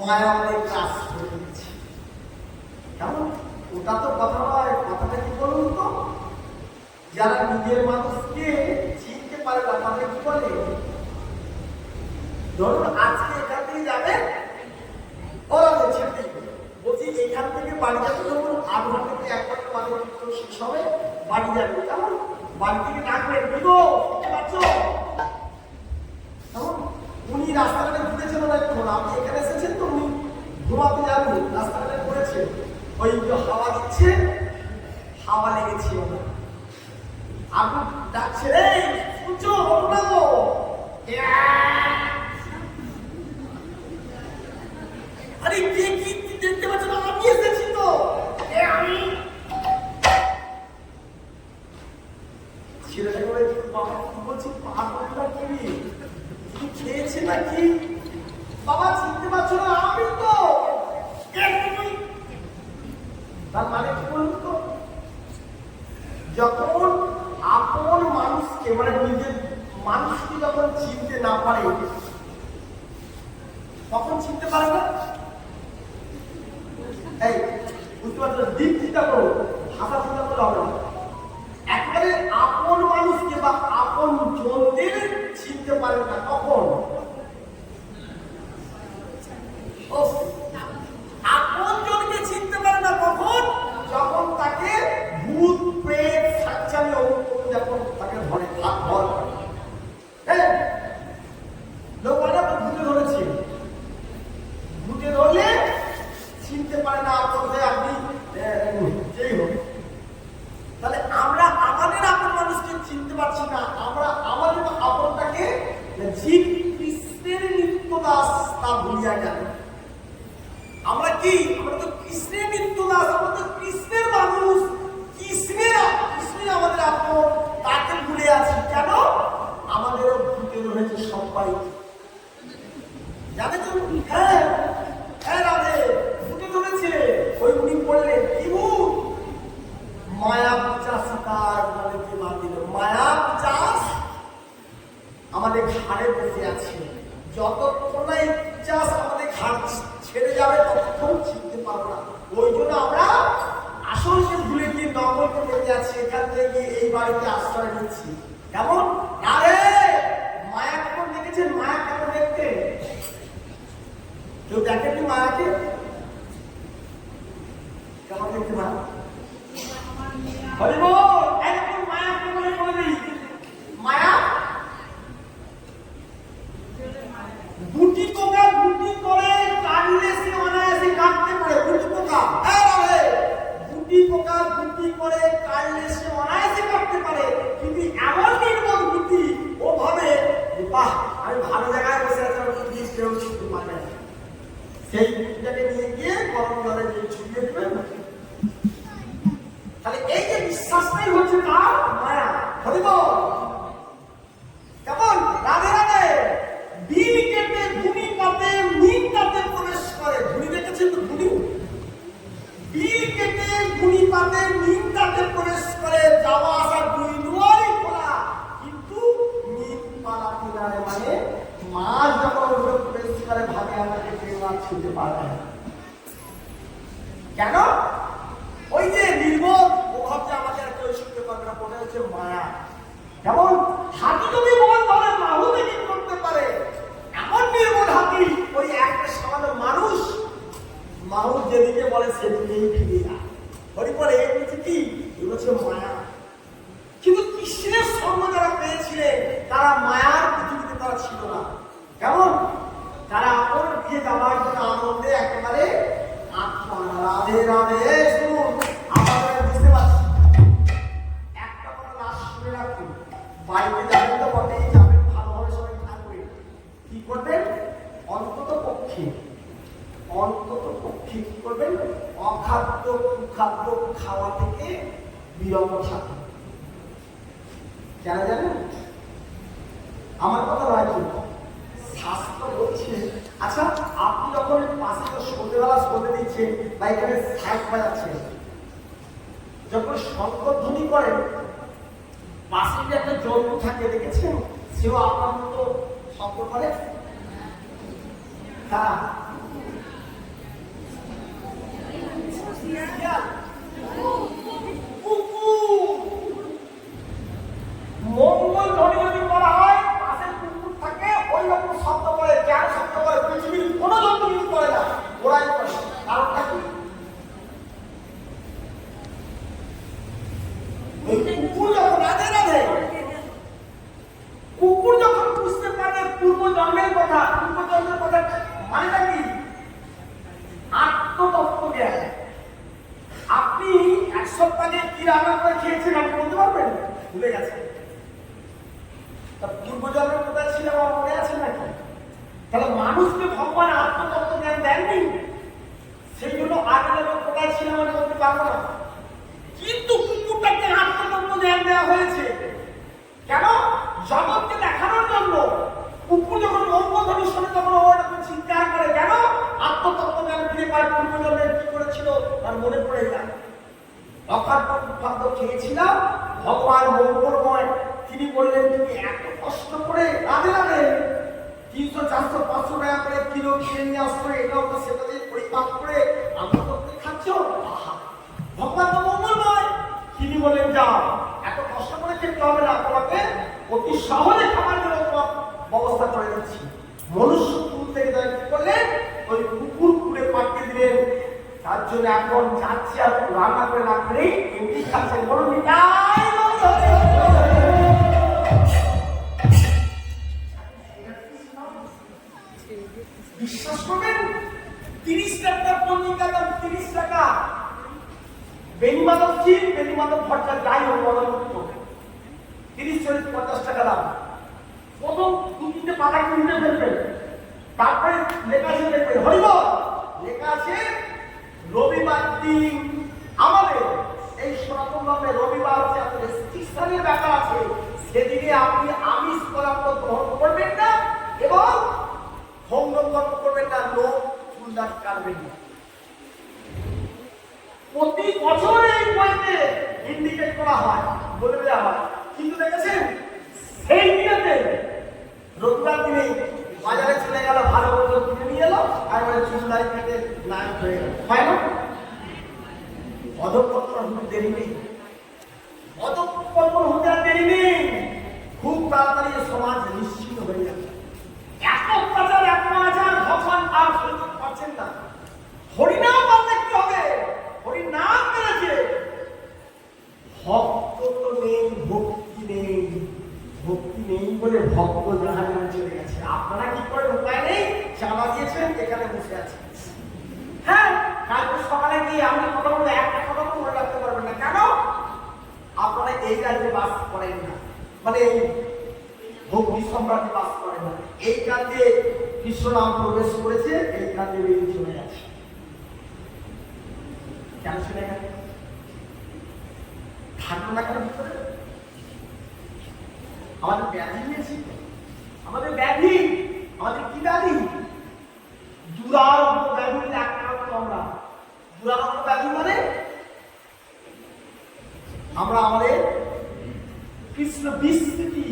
মায়া অনেক কাজ করে দিচ্ছে। কেমন? ওটা তো কথা নয়, কথাটা কি বলুন তো, যারা নিজের মানুষকে চিনতে পারে না তাদের কি বলে? ধরুন আজকে এখান থেকে যাবে, ওরা বলছে বলছি এখান থেকে বাড়ি যাবে, ধরুন আধ ঘন্টা থেকে 1 ঘন্টা বাদে শেষ হবে, বাড়ি যাবে। কেমন? বাড়ি থেকে ডাকবেন, বুঝো বুঝতে পারছো? কেমন? উনি রাস্তাঘাটে ঘুরেছেন না, একটু আপনি এখানে এসেছেন তো উনি ঘুমাতে যাবেন, রাস্তাঘাটে ঘুরেছেন, ওই হাওয়া দিচ্ছে, হাওয়া লেগেছে আপনি ডাকছে, এই শুনছো ঘটনা তো, আরে কে কি দেখতে পাচ্ছ না, আমি এসেছি তো, আমি ছেলেটাকে বলে বাবা কি বলছি, পাগলটা কি খেয়েছে নাকি, বাবা চিনতে পারছো না, আমি তো। তার মানে কি বলুন তো, যখন আপন মানুষকে মানে নিজের মানুষকে যখন চিনতে না পারে তখন চিনতে পারে না। এই বুঝতে পারছো, দিক চিন্তা করো, ভাষা চিন্তা করলে হবে না। একবারে আপন মানুষকে বা আপন জনদের চিনতে পারে না তখন, আপন জনকে চিনতে পারে না কখন, যখন তাকে ভূত প্রেত সাচ্চানি যখন তাকে ধরে হাত ভর করে। হ্যাঁ, লোকেরা তো ভূতে ধরেছে, ভূতে ধরলে চিনতে পারে না আপন হয়ে আপনি যেই হোক। তাহলে আমরা আমাদের আপন মানুষকে চিনতে পারছি না, আমরা আমাদের আপনটাকে জীব কৃষ্ণের নিত্য দাস তা ভুলিয়া গেল। আমরা কি, আমরা তো কৃষ্ণের নিত্য দাস, আমরা তো কৃষ্ণের মানুষ, কৃষ্ণের আমাদের আপন, তাকে ভুলে আছি। কেন? আমাদেরও ভূতে রয়েছে সবাই, জানে তো? হ্যাঁ হ্যাঁ রাধে, ভূতে ধরেছে। ওই উনি বললেন কি ভূত? মায়া পিচাস, তার মানে কি মান দিল, মায়া পিচাস আমাদের ঘাড়ে বসে আছে। যতক্ষণ না এই পিচাস আমাদের ঘাড় ছেড়ে যাবে ততক্ষণ চিনতে পারবো না। ওই জন্য আমরা আসলকে ভুলে গিয়ে নকলকে বেঁচে আছি, এখান থেকে এই বাড়িতে আশ্রয় নিচ্ছি। কেমন? আরে মায়া কেমন দেখেছেন? মায়া কেমন দেখতে? কেউ দেখেননি মায়াকে? কেমন দেখতে মায়া? হরিবল, একদম মায়া কেমন বলি, মায়া গুটি পোকা গুটি করে কাটলে সে অনায়াসে কাটতে পারে। গুটি পোকা, হ্যাঁ গুটি পোকা গুটি করে কাটলে সে অনায়াসে কাটতে পারে, কিন্তু এমন নির্মল গুটি ও ভাবে বাহ আমি ভালো জায়গায় বসে আছি, আমি কেউ ছুটতে পারবে না। সেই গুটিটাকে নিয়ে গিয়ে গরম জলে দিয়ে ছুটিয়ে দেবে। তাহলে এই যে বিশ্বাসটাই হচ্ছে তার মায়া। হরিবল, কেমন? রাধে রাধে। বিল কেটে ধুনি পাতে মিন কাতে প্রবেশ করে। ধুনি দেখেছেন তো? ধুনি বিল কেটে ধুনি পাতে মিন কাতে প্রবেশ করে, যাওয়া আসা দুই দুয়ারই খোলা, কিন্তু মিন পালা কিনারে মানে মাছ যখন ওগুলো প্রবেশ করে ভাবে আমাকে কেউ আর ছুঁতে পারবে না। কেন? ওই যে নির্বোধ ও ভাবছে আমাকে আর কেউ ছুঁতে পারবে না, ওটা হচ্ছে মায়া। কেমন? হাতি যদি মন ধরে মাহুতে কি করতে পারে, এমন নির্বোধ হাতি ওই একটা সামান্য মানুষ মাহু যেদিকে বলে সেদিকেই ফিরে যায়। হরিপল এই বলছে কি, এ হচ্ছে মায়া। কিন্তু কৃষ্ণের সঙ্গ যারা পেয়েছিলেন তারা মায়ার পৃথিবীতে তারা ছিল না। কেমন? তারা আপন দিয়ে যাওয়ার জন্য আনন্দে একেবারে আত্মা। রাধে রাধে। শুনুন, আমাদের বুঝতে পারছি একটা কথা লাস্ট শুনে রাখুন, বাড়িতে যাবেন তো বটেই, যাবেন ভালোভাবে সবাই থাকবে, কি করবেন? অন্তত পক্ষে কি করবেন? অখাদ্য কুখাদ্য খাওয়া থেকে বিরত থাকবেন। কেন জানেন? আমার কথা নয় কিন্তু শাস্ত্র বলছে। আচ্ছা, আপনি যখন পাশে সন্ধ্যেবেলা সন্ধে দিচ্ছেন বা এখানে শাক বাজাচ্ছেন, যখন শঙ্করধ্বনি করেন পাশে যে একটা জন্তু থাকে দেখেছেন, সেও আপনার মতো শব্দ করে। মঙ্গল ধ্বনি যদি করা হয় পাশে কুকুর থাকে ওই রকম শব্দ করে, যার শব্দ করে পৃথিবীর কোনো জন্তু কিন্তু করে না, ওরাই করে। কারণটা কি? কুকুর যখন রাধে রাধে, কুকুর যখন বুঝতে পারে পূর্ব জন্মের কথা, পূর্ব জন্মের কথা মানেটা কি? আত্মতত্ত্ব জ্ঞান। আপনি এক সপ্তাহ আগে কি রান্না করে খেয়েছেন আপনি বলতে পারবেন? ভুলে গেছেন। তা পূর্ব জন্মের কোথায় ছিল আমার মনে আছে নাকি? তাহলে মানুষকে ভগবান আত্মতত্ত্ব জ্ঞান দেননি, সেই জন্য আগে জন্মের কোথায় ছিল আমি বলতে পারবো না। কিন্তু কুকুরটাকে আত্মতত্ত্ব জ্ঞান দেওয়া হয়েছে কেন? জগৎকে দেখানোর জন্য। কুকুর যখন মঙ্গলধ্বনি শোনে তখন ওরকম চিৎকার করে কেন? আত্মতত্ত্ব জ্ঞান ফিরে পায়, পূর্বজন্মে কি করেছিল তার মনে পড়ে যায়। অখাদ্য খাদ্য খেয়েছিলাম, ভগবান মঙ্গলময় তিনি বললেন তুমি এত কষ্ট করে রাধে রাধে 300, 400, 500 টাকা করে কিলো কিনে নিয়ে আসছো, এটা ওটা সেটা দিয়ে পরিপাক করে আমরা তো খাচ্ছ। ভগবান তো মঙ্গলময়, তিনি বললেন যাও এত কষ্ট করে খেতে হবে না, তোমাকে অতি সহজে খাবার জন্য ব্যবস্থা করে দিচ্ছি। মনুষ্য কুকুর থেকে কি করলেন? ওই কুকুর কুকুরে পাঠিয়ে দিলেন। তার জন্য এখন যাচ্ছি আর রান্না করে না করেই এমনি খাচ্ছেন। বলুন বিশ্বাস করবেন 30 টাকা পঞ্জিকা দাম, 30 টাকা। বেনিমাধব ছিল, বেনিমাধব ভট্টাচার্য যাই হোক মদনমুক্ত, 30, 40, 50 টাকা দাম। প্রথম 2-3টে পাতা কিনতে ফেলবেন, তারপরে লেখা আছে দেখবেন হরিবল লেখা আছে রবিবার দিন। আমাদের এই সনাতন ধর্মে রবিবার হচ্ছে একটা রেস্ট্রিকশনের ব্যাপার আছে, সেদিনে আপনি আমিষ পদার্থ গ্রহণ করবেন না এবং হোম কর্ম করবেন না, লোক চুলদার কাটবেন না। প্রতি বছর এই বইতে ইন্ডিকেট করা হয়, বলে দেওয়া হয়। কিন্তু দেখেছেন সেই দিনেতে রবিবার দিনে বাজারে চলে গেল, ভালো মতো কিনে নিয়ে এলো, আর চুলদারি কেটে নায়ক হয়ে গেল, হয় না? অধঃপতন হতে দেরি নেই, অধঃপতন হতে আর দেরি নেই। খুব তাড়াতাড়ি সমাজ নিশ্চিন্ত হয়ে যাবে। এত প্রচার, এত আচার ভগবান আর সহ্য পাচ্ছেন না। হরিনাম বলতে কি হবে? হরিনাম মেরেছে, ভক্ত তো নেই, ভক্তি নেই। ভক্তি নেই বলে ভক্ত জাহান্নামে চলে গেছে। আপনারা কি করে? উপায় নেই, চালা দিয়েছেন, এখানে বসে আছেন। হ্যাঁ, কালকে সকালে গিয়ে আপনি কথা বলতে একটা কথা মনে রাখতে পারবেন না। কেন? আপনারা এই রাজ্যে বাস করেন না, মানে ভক্তি সম্রাটে বাস করেন না। এই রাজ্যে কৃষ্ণনাম প্রবেশ করেছে, এই রাজ্যে বেরিয়ে চলে গেছে। কেন চলে গেছে? থাকলো না কেন ভিতরে? আমাদের ব্যাধি নিয়েছি, আমাদের ব্যাধি, আমাদের কি ব্যাধি? দুরারোগ্য ব্যাধির আক্রান্ত আমরা। দুরারোগ্য ব্যাধি মানে আমরা আমাদের কৃষ্ণ বিস্মৃতি,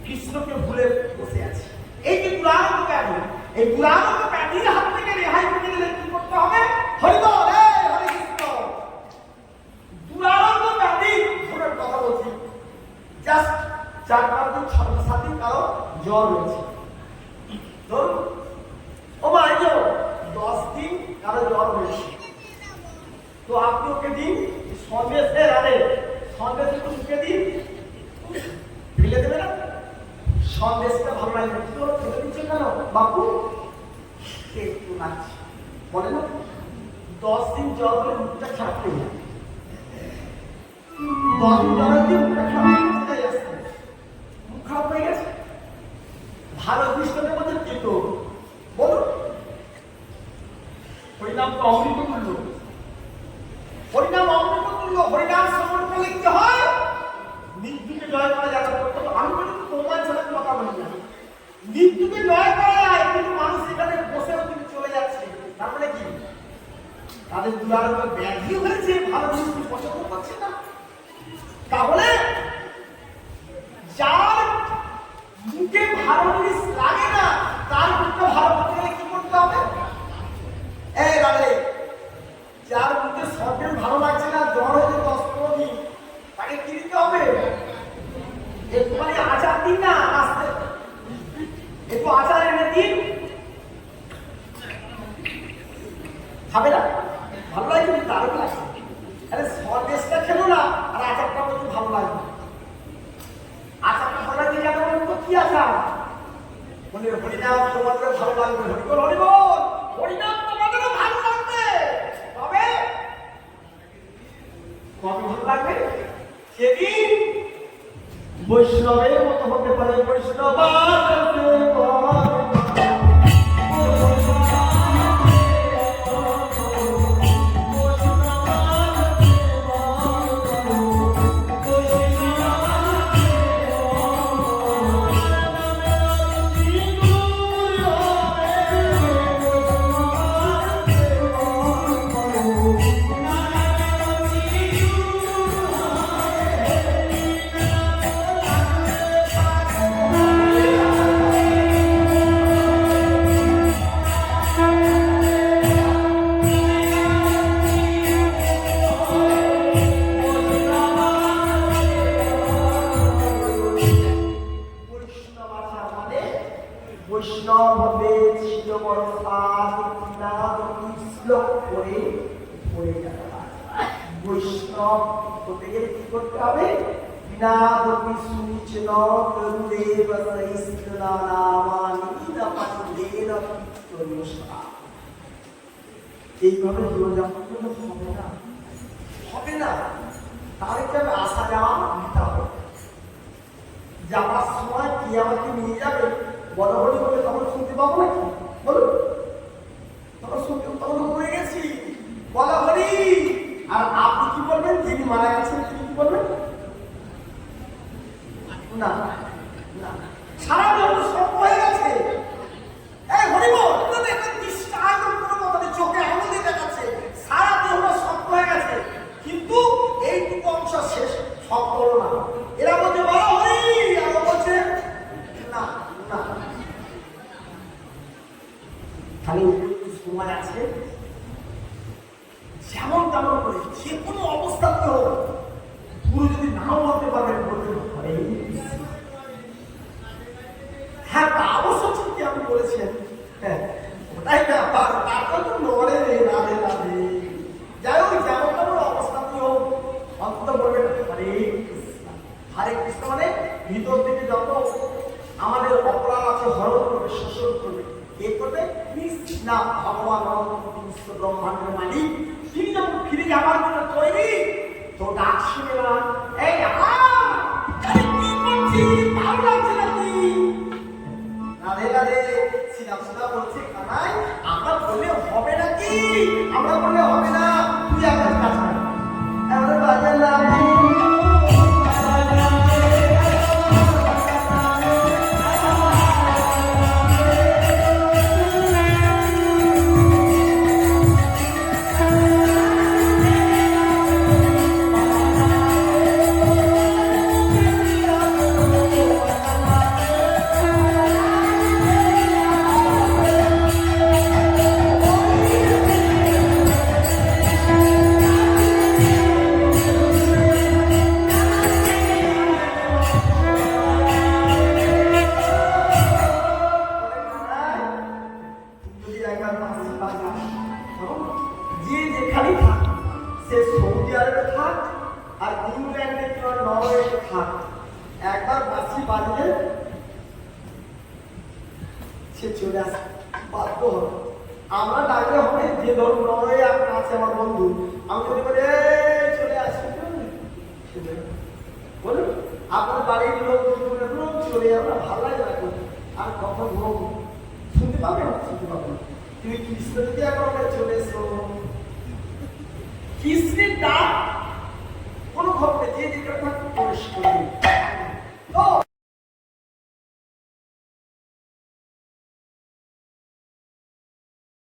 কৃষ্ণকে ভুলে বসে আছি। এই যে দুরারোগ্য ব্যাধি, এই দুরারোগ্য ব্যাধির হাত থেকে রেহাই পেতে গেলে কি করতে হবে? হরিবল, হরে কৃষ্ণ। দুরারোগ্য ব্যাধি ধরে কথা বলছি, জাস্ট 4-5 দিন 6-7 দিন কারো জ্বর রয়েছে, ধরুন ও মা 10 দিন কারো জ্বর হয়েছে, তো আপনি ওকে দিন সন্দেশের আরে সন্দেশ একটু শুকিয়ে দিন, ফেলে দেবে না? সন্দেশটা ভালো লাগে, তো ফেলে দিচ্ছে কেন বাপু? একটু লাগছে, বলে না 10 দিন জ্বর হলে মুখটা খারাপ হয়ে যায়। 10 দিন জ্বর হলে মুখটা খারাপ হয়ে যায়, মুখ খারাপ হয়ে গেছে। ভালো দৃষ্টিতে মধ্যে পেত বলুন, হরিনাম তো অমৃত তুল্য, হরিনাম অমৃত তুল্য। হরিনাম শ্রবণ করলে কি হয়? মৃত্যুকে জয় করা যাবে। আমি বলি তোমার সাথে কথা বলি না, মৃত্যুকে জয় করা যায়, কিন্তু মানুষ এখানে বসে চলে যাচ্ছে। তারপরে কি? তাদের দুরারোগ্য ব্যাধি হয়েছে, ভালো জিনিস পছন্দ করছে না। তাহলে যার মুখে ভালো জিনিস লাগে না, তার মুখে ভালো করতে গেলে কি করতে হবে? এই রাধে, যার মুখে সন্দেশ খাবে না? ভালো লাগে কিন্তু দারুণ লাগে। আরে সন্দেশটা খেলো না আর আচারটা বলতে ভালো লাগবে। আচারটা ভালো লাগে কেন বলুন তো? কি আচার? বলে হরিনাম তোমাদের ভালো লাগবে। হরিবল হরিবল, হরিনাম তোমাদেরও ভালো লাগবে। তবে কবে ভালো লাগবে? সেদিন বৈষ্ণবের মতো হতে পারে। বৈষ্ণব বৈষ্ণব হবে ছিল বড় সাধ নাদ শ্লোক করে পড়ে যাবে। বৈষ্ণব হতে গেলে কি করতে হবে? নাদ সূচন গুরুদেব সহিষ্ণুনা নামানি নপন্দেন কীর্তনসা। এইভাবে জীবনযাপন করলে হবে না, হবে না। তার কারণে আসা যাওয়া দিতে হবে। যাওয়ার সময় কি আমাকে নিয়ে যাবে বড় হরি বলে তখন শুনতে পাবো নাকি? বলুন, তখন শুনতে তখন হয়ে গেছি বলা হরি। আর আপনি কি বলবেন? যিনি মারা গেছেন তিনি কি বলবেন? না না, সারা জগৎ সব হয়ে গেছে। এই হরি বল, তুমি তো একটা দৃষ্টান্ত কোনো মতো চোখে আঙুল দিয়ে দেখাচ্ছে সারা দেহ সব হয়ে গেছে, কিন্তু এইটুকু অংশ শেষ সব হলো না। এরা বলছে বলা হরি, আর বলছে না না। খালি সময় আছে, যেমন তেমন করে যে কোনো অবস্থাতে হোক গুরু যদি নাও বলতে পারবেন বলতে পারে। হ্যাঁ, তা অবশ্য ঠিক আপনি বলেছেন। হ্যাঁ, ওটাই ব্যাপার। তারপর তো নড়ে রাধে রাধে। যাই হোক, যেমন তেমন অবস্থাতে হোক অন্তত বলবেন হরে কৃষ্ণ। হরে কৃষ্ণ মানে ভিতর থেকে যত আমাদের অপরাধ আছে হরণ করবে, শোষণ করবে। কে করবে? কৃষ্ণ ভগবান বিশ্ব ব্রহ্মাণ্ডের মালিক। তিনি যখন ফিরে যাবার জন্য তৈরি, তো ডাক শুনে না, এই কি করছিস? ভালো লাগছে নাকি? রাধে রাধে সিধা সিধা বলছে কানাই, আমরা বললে হবে নাকি? আমরা বললে হবে না, তুই একটা কাজ কর। আমরা বাজার না যে যেখানে থাক, সে সৌদি আরবে থাক আর ইংল্যান্ডে কিংবা নরওয়েতে থাক, একবার বাসি বাজলে সে চলে আসে, বাধ্য হবে। আমরা ডাকলে হবে, যে ধরুন নরওয়ে আছে আমার বন্ধু, আমি যদি বলি চলে আসি বলুন, আপনার বাড়ির লোক চলে যাবে, ভালো লাগে না। আর কখন হোক শুনতে পাবে না, শুনতে পাবে না। তুমি কৃষ্ণ যদি এখন চলে এসো, কৃষ্ণের ডাক কোনো খবর নেই, যে যেটা থাকবে